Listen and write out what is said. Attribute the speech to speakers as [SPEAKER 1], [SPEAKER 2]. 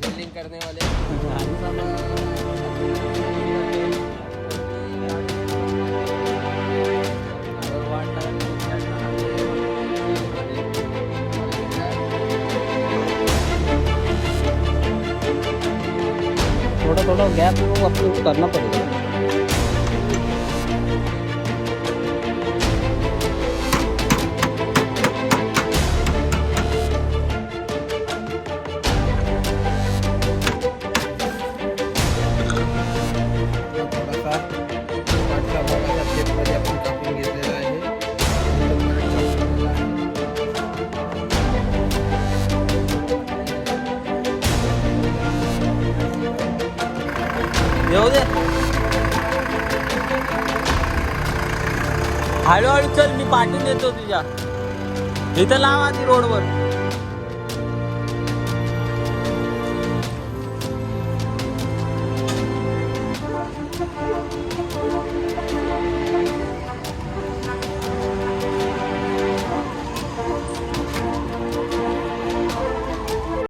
[SPEAKER 1] Building करने वाले
[SPEAKER 2] थोड़ा थोड़ा गैप में वो अपने को करना पड़ेगा।
[SPEAKER 1] थोडासा पाठचा भागाच्या शेपमध्ये आपण कापून घेतलेला आहे.
[SPEAKER 2] येऊ दे, हळूहळू चल, मी पाठवून देतो तुझ्या इथं. लाव आधी रोडवर.